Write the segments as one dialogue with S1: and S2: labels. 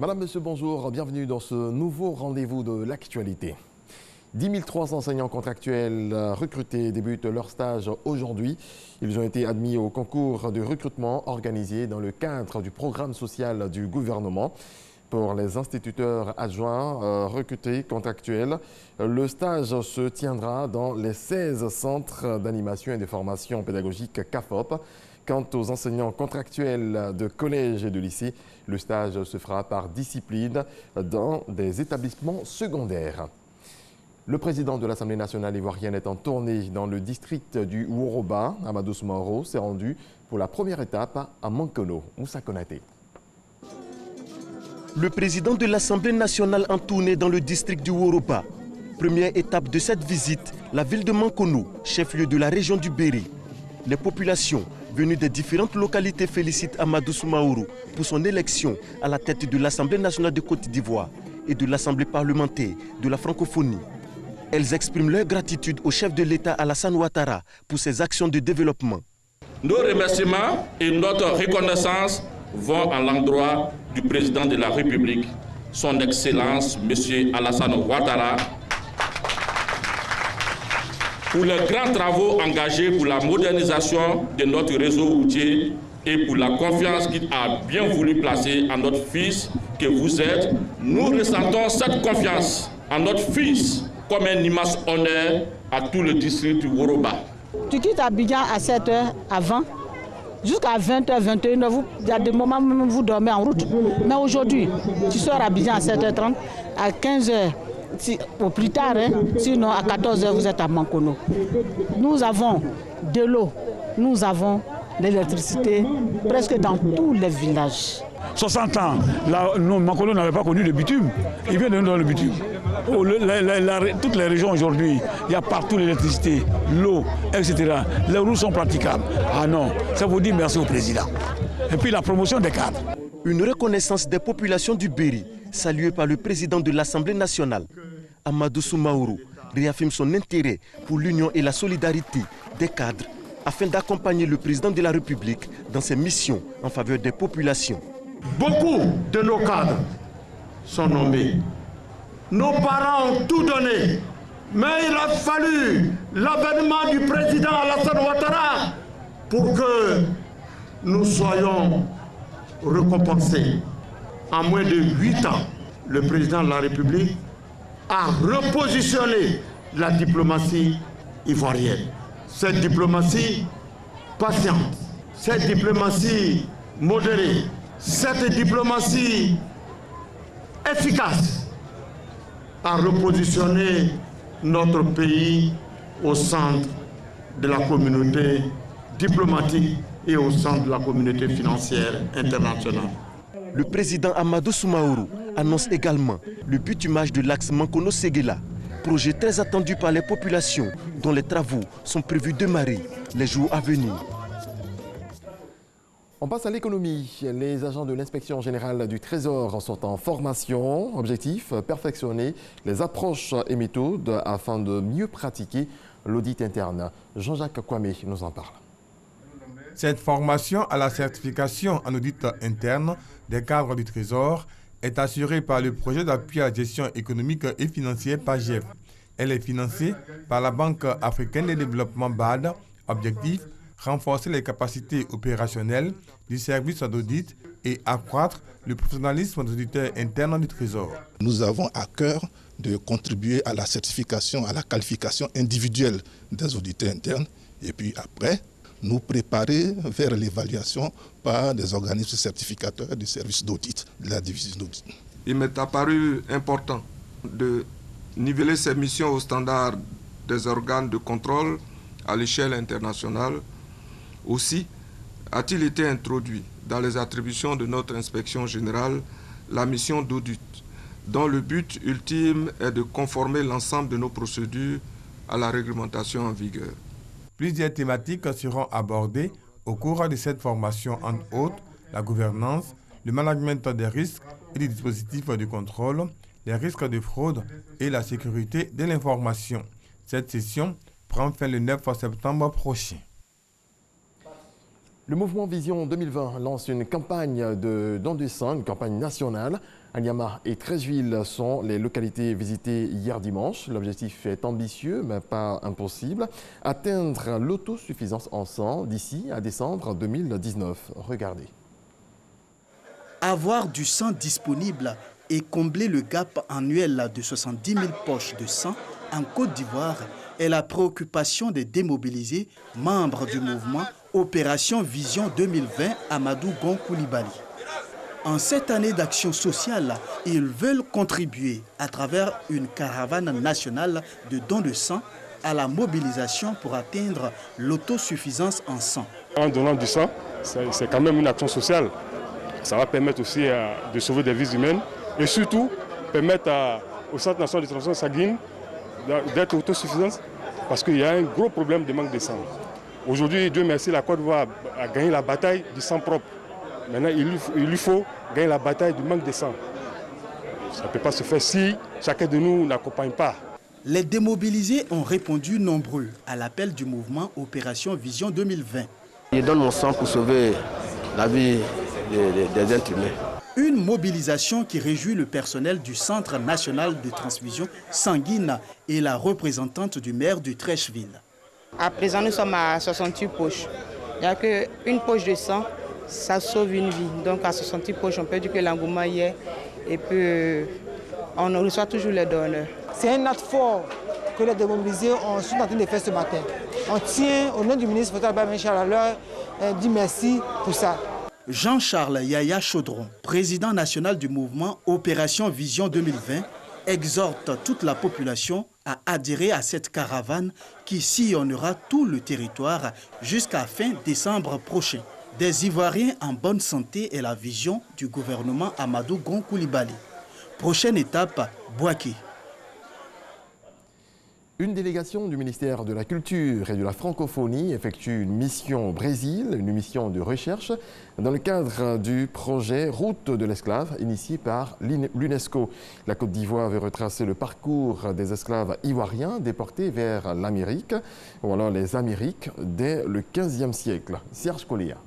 S1: Madame, Monsieur, bonjour. Bienvenue dans ce nouveau rendez-vous de l'actualité. 10 300 enseignants contractuels recrutés débutent leur stage aujourd'hui. Ils ont été admis au concours de recrutement organisé dans le cadre du programme social du gouvernement. Pour les instituteurs adjoints recrutés contractuels, le stage se tiendra dans les 16 centres d'animation et de formation pédagogique CAFOP. Quant aux enseignants contractuels de collège et de lycée, le stage se fera par discipline dans des établissements secondaires. Le président de l'Assemblée nationale ivoirienne est en tournée dans le district du Woroba. Amadou Soumaoro s'est rendu pour la première étape à Mankono. Moussa Konaté.
S2: Le président de l'Assemblée nationale en tournée dans le district du Woroba. Première étape de cette visite, la ville de Mankono, chef-lieu de la région du Béri. Les populations venues des différentes localités félicitent Amadou Soumaoro pour son élection à la tête de l'Assemblée nationale de Côte d'Ivoire et de l'Assemblée parlementaire de la francophonie. Elles expriment leur gratitude au chef de l'État Alassane Ouattara pour ses actions de développement.
S3: Nos remerciements et notre reconnaissance vont à l'endroit du président de la République, son Excellence M. Alassane Ouattara, pour les grands travaux engagés pour la modernisation de notre réseau routier et pour la confiance qu'il a bien voulu placer en notre fils que vous êtes. Nous ressentons cette confiance en notre fils comme un immense honneur à tout le district du Woroba.
S4: Tu quittes Abidjan à 7h avant, jusqu'à 20h, 21h, il y a des moments où vous dormez en route. Mais aujourd'hui, tu sors à Abidjan à 7h30, à 15h, au plus tard, sinon à 14h, vous êtes à Mankono. Nous avons de l'eau, nous avons de l'électricité presque dans tous les villages.
S5: 60 ans, Mankono n'avait pas connu de bitume. Il vient de nous donner le bitume. Toutes les régions aujourd'hui, il y a partout l'électricité, l'eau, etc. Les routes sont praticables. Ah non, ça vous dit merci au président. Et puis la promotion des cadres.
S2: Une reconnaissance des populations du Béri, saluée par le président de l'Assemblée nationale. Amadou Soumaoro réaffirme son intérêt pour l'union et la solidarité des cadres afin d'accompagner le président de la République dans ses missions en faveur des populations.
S6: Beaucoup de nos cadres sont nommés. Nos parents ont tout donné, mais il a fallu l'avènement du président Alassane Ouattara pour que nous soyons récompensés. En moins de 8 ans, le président de la République a repositionné la diplomatie ivoirienne. Cette diplomatie patiente, cette diplomatie modérée, cette diplomatie efficace a repositionné notre pays au centre de la communauté diplomatique et au centre de la communauté financière internationale.
S2: Le président Amadou Soumaoro annonce également le bitumage de l'axe Mankono-Séguéla, projet très attendu par les populations dont les travaux sont prévus démarrer les jours à venir.
S1: On passe à l'économie. Les agents de l'inspection générale du Trésor sont en formation. Objectif, perfectionner les approches et méthodes afin de mieux pratiquer l'audit interne. Jean-Jacques Kwame nous en parle.
S7: Cette formation à la certification en audit interne des cadres du Trésor est assurée par le projet d'appui à la gestion économique et financière PAGEF. Elle est financée par la Banque africaine de développement BAD. Objectif, renforcer les capacités opérationnelles du service d'audit et accroître le professionnalisme des auditeurs internes du Trésor.
S8: Nous avons à cœur de contribuer à la certification, à la qualification individuelle des auditeurs internes et puis après, nous préparer vers l'évaluation par des organismes certificateurs du service d'audit, de la division d'audit.
S9: Il m'est apparu important de niveler ces missions aux standards des organes de contrôle à l'échelle internationale. Aussi, a-t-il été introduit dans les attributions de notre inspection générale la mission d'audit, dont le but ultime est de conformer l'ensemble de nos procédures à la réglementation en vigueur.
S7: Plusieurs thématiques seront abordées au cours de cette formation, entre autres la gouvernance, le management des risques et des dispositifs de contrôle, les risques de fraude et la sécurité de l'information. Cette session prend fin le 9 septembre prochain.
S1: Le mouvement Vision 2020 lance une campagne de don de sang, une campagne nationale. Anyama et Treichville sont les localités visitées hier dimanche. L'objectif est ambitieux, mais pas impossible. Atteindre l'autosuffisance en sang d'ici à décembre 2019. Regardez.
S10: Avoir du sang disponible et combler le gap annuel de 70 000 poches de sang en Côte d'Ivoire est la préoccupation des démobilisés, membres du mouvement Opération Vision 2020 Amadou Gon Coulibaly. En cette année d'action sociale, ils veulent contribuer à travers une caravane nationale de dons de sang à la mobilisation pour atteindre l'autosuffisance en sang.
S11: En donnant du sang, c'est quand même une action sociale. Ça va permettre aussi de sauver des vies humaines et surtout permettre au Centre national de transfusion sanguine d'être autosuffisant parce qu'il y a un gros problème de manque de sang. Aujourd'hui, Dieu merci, la Côte d'Ivoire a gagné la bataille du sang propre. Maintenant, il lui faut gagner la bataille du manque de sang. Ça ne peut pas se faire si chacun de nous n'accompagne pas.
S10: Les démobilisés ont répondu nombreux à l'appel du mouvement Opération Vision 2020.
S12: Je donne mon sang pour sauver la vie des êtres humains.
S10: Une mobilisation qui réjouit le personnel du Centre national de transfusion sanguine et la représentante du maire de Treichville.
S13: À présent, nous sommes à 68 poches. Il n'y a qu'une poche de sang, ça sauve une vie. Donc à 68 poches, on peut dire que l'engouement y est et puis on reçoit toujours les donneurs.
S14: C'est un acte fort que les démobilisés sont en train de faire ce matin. On tient au nom du ministre Fatal Bamichal à leur dire merci pour ça.
S10: Jean-Charles Yaya Chaudron, président national du mouvement Opération Vision 2020, exhorte toute la population à adhérer à cette caravane qui sillonnera tout le territoire jusqu'à fin décembre prochain. Des Ivoiriens en bonne santé est la vision du gouvernement Amadou Gon Coulibaly. Prochaine étape, Bouaké.
S1: Une délégation du ministère de la Culture et de la Francophonie effectue une mission au Brésil, une mission de recherche, dans le cadre du projet Route de l'esclave, initié par l'UNESCO. La Côte d'Ivoire veut retracer le parcours des esclaves ivoiriens déportés vers l'Amérique, ou alors les Amériques, dès le XVe siècle. Serge Coléa.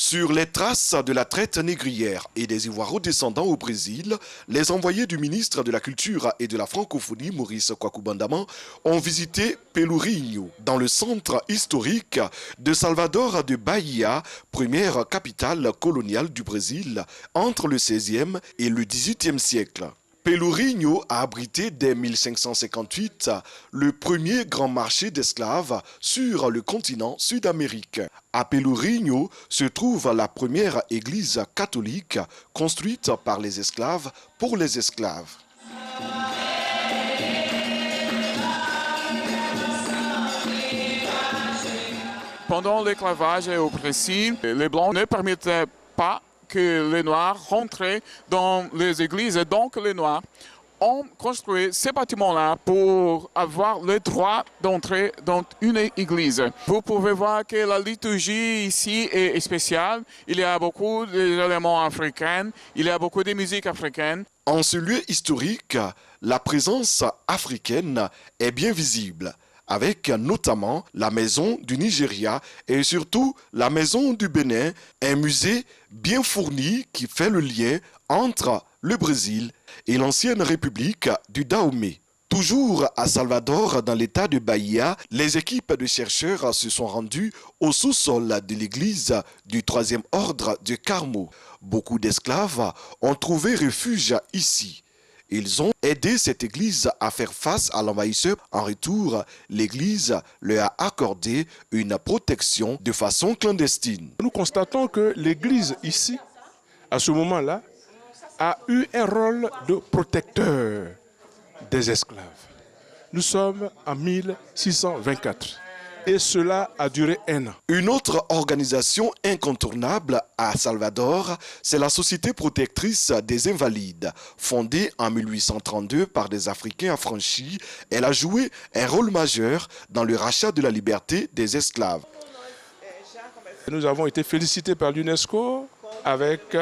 S15: Sur les traces de la traite négrière et des Ivoiro-descendants au Brésil, les envoyés du ministre de la Culture et de la Francophonie, Maurice Kwaku-Bandama, ont visité Pelourinho, dans le centre historique de Salvador de Bahia, première capitale coloniale du Brésil, entre le XVIe et le XVIIIe siècle. Pelourinho a abrité dès 1558 le premier grand marché d'esclaves sur le continent sud-américain. À Pelourinho se trouve la première église catholique construite par les esclaves pour les esclaves.
S16: Pendant l'esclavage au Brésil, les Blancs ne permettaient pas que les Noirs rentraient dans les églises. Et donc les Noirs ont construit ces bâtiments-là pour avoir le droit d'entrer dans une église. Vous pouvez voir que la liturgie ici est spéciale. Il y a beaucoup d'éléments africains, il y a beaucoup de musique africaine.
S15: En ce lieu historique, la présence africaine est bien visible, avec notamment la maison du Nigeria et surtout la maison du Bénin, un musée bien fourni qui fait le lien entre le Brésil et l'ancienne république du Dahomey. Toujours à Salvador, dans l'état de Bahia, les équipes de chercheurs se sont rendues au sous-sol de l'église du 3e ordre de Carmo. Beaucoup d'esclaves ont trouvé refuge ici. Ils ont aidé cette église à faire face à l'envahisseur. En retour, l'église leur a accordé une protection de façon clandestine.
S17: Nous constatons que l'église ici, à ce moment-là, a eu un rôle de protecteur des esclaves. Nous sommes en 1624. Et cela a duré un an.
S15: Une autre organisation incontournable à Salvador, c'est la Société protectrice des invalides. Fondée en 1832 par des Africains affranchis, elle a joué un rôle majeur dans le rachat de la liberté des esclaves.
S17: Nous avons été félicités par l'UNESCO avec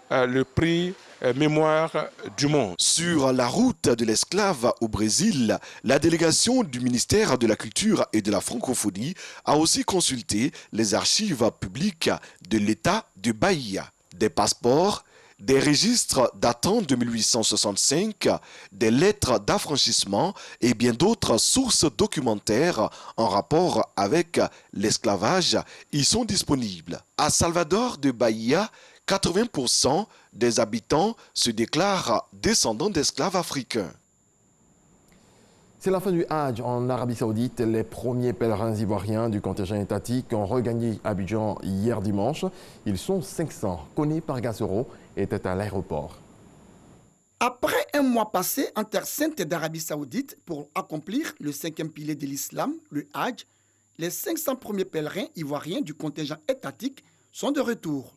S17: le prix mémoire du monde.
S15: Sur la route de l'esclave au Brésil, la délégation du ministère de la Culture et de la Francophonie a aussi consulté les archives publiques de l'État de Bahia. Des passeports, des registres datant de 1865, des lettres d'affranchissement et bien d'autres sources documentaires en rapport avec l'esclavage y sont disponibles. À Salvador de Bahia, 80% des habitants se déclarent descendants d'esclaves africains.
S1: C'est la fin du Hajj en Arabie Saoudite. Les premiers pèlerins ivoiriens du contingent étatique ont regagné Abidjan hier dimanche. Ils sont 500. Koné Pargassoro était à l'aéroport.
S18: Après un mois passé en terre sainte d'Arabie Saoudite pour accomplir le 5e pilier de l'islam, le Hajj, les 500 premiers pèlerins ivoiriens du contingent étatique sont de retour.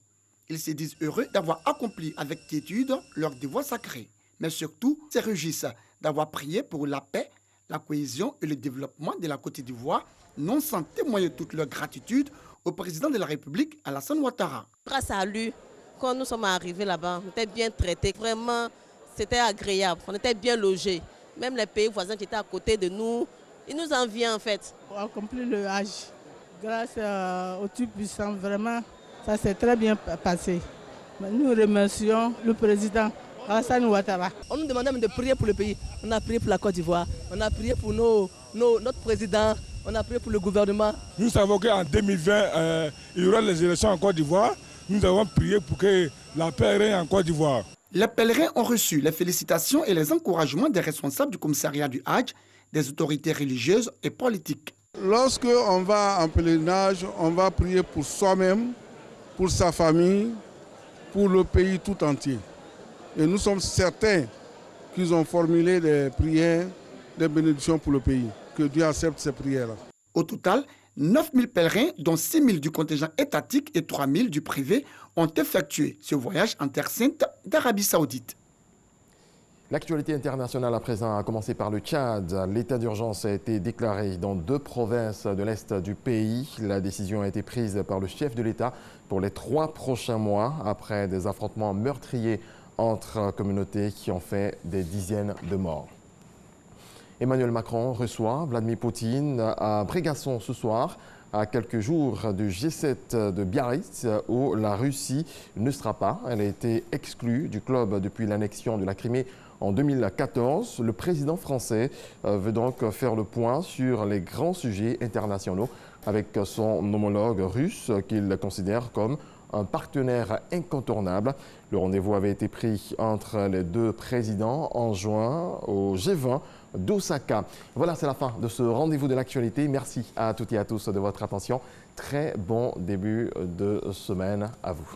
S18: Ils se disent heureux d'avoir accompli avec quiétude leur devoir sacré, mais surtout se réjouissent d'avoir prié pour la paix, la cohésion et le développement de la Côte d'Ivoire, non sans témoigner toute leur gratitude au président de la République, Alassane Ouattara.
S19: Grâce à lui, quand nous sommes arrivés là-bas, on était bien traités. Vraiment, c'était agréable. On était bien logés. Même les pays voisins qui étaient à côté de nous, ils nous enviaient en fait.
S20: Pour accomplir le Hajj, grâce au Tout-Puissant, vraiment, ça s'est très bien passé. Nous remercions le président Alassane Ouattara.
S21: On nous demandait de prier pour le pays. On a prié pour la Côte d'Ivoire, on a prié pour notre président, on a prié pour le gouvernement.
S5: Nous savons qu'en 2020, il y aura les élections en Côte d'Ivoire. Nous avons prié pour que la paix règne en Côte d'Ivoire.
S18: Les pèlerins ont reçu les félicitations et les encouragements des responsables du commissariat du Hajj, des autorités religieuses et politiques.
S22: Lorsque on va en pèlerinage, on va prier pour soi-même, pour sa famille, pour le pays tout entier. Et nous sommes certains qu'ils ont formulé des prières, des bénédictions pour le pays. Que Dieu accepte ces prières-là.
S18: Au total, 9000 pèlerins, dont 6000 du contingent étatique et 3000 du privé, ont effectué ce voyage en terre sainte d'Arabie Saoudite.
S1: L'actualité internationale à présent a commencé par le Tchad. L'état d'urgence a été déclaré dans 2 provinces de l'est du pays. La décision a été prise par le chef de l'État pour les 3 prochains mois après des affrontements meurtriers entre communautés qui ont fait des dizaines de morts. Emmanuel Macron reçoit Vladimir Poutine à Brégasson ce soir, à quelques jours du G7 de Biarritz, où la Russie ne sera pas. Elle a été exclue du club depuis l'annexion de la Crimée en 2014. Le président français veut donc faire le point sur les grands sujets internationaux avec son homologue russe qu'il considère comme un partenaire incontournable. Le rendez-vous avait été pris entre les 2 présidents en juin au G20 d'Osaka. Voilà, c'est la fin de ce rendez-vous de l'actualité. Merci à toutes et à tous de votre attention. Très bon début de semaine à vous.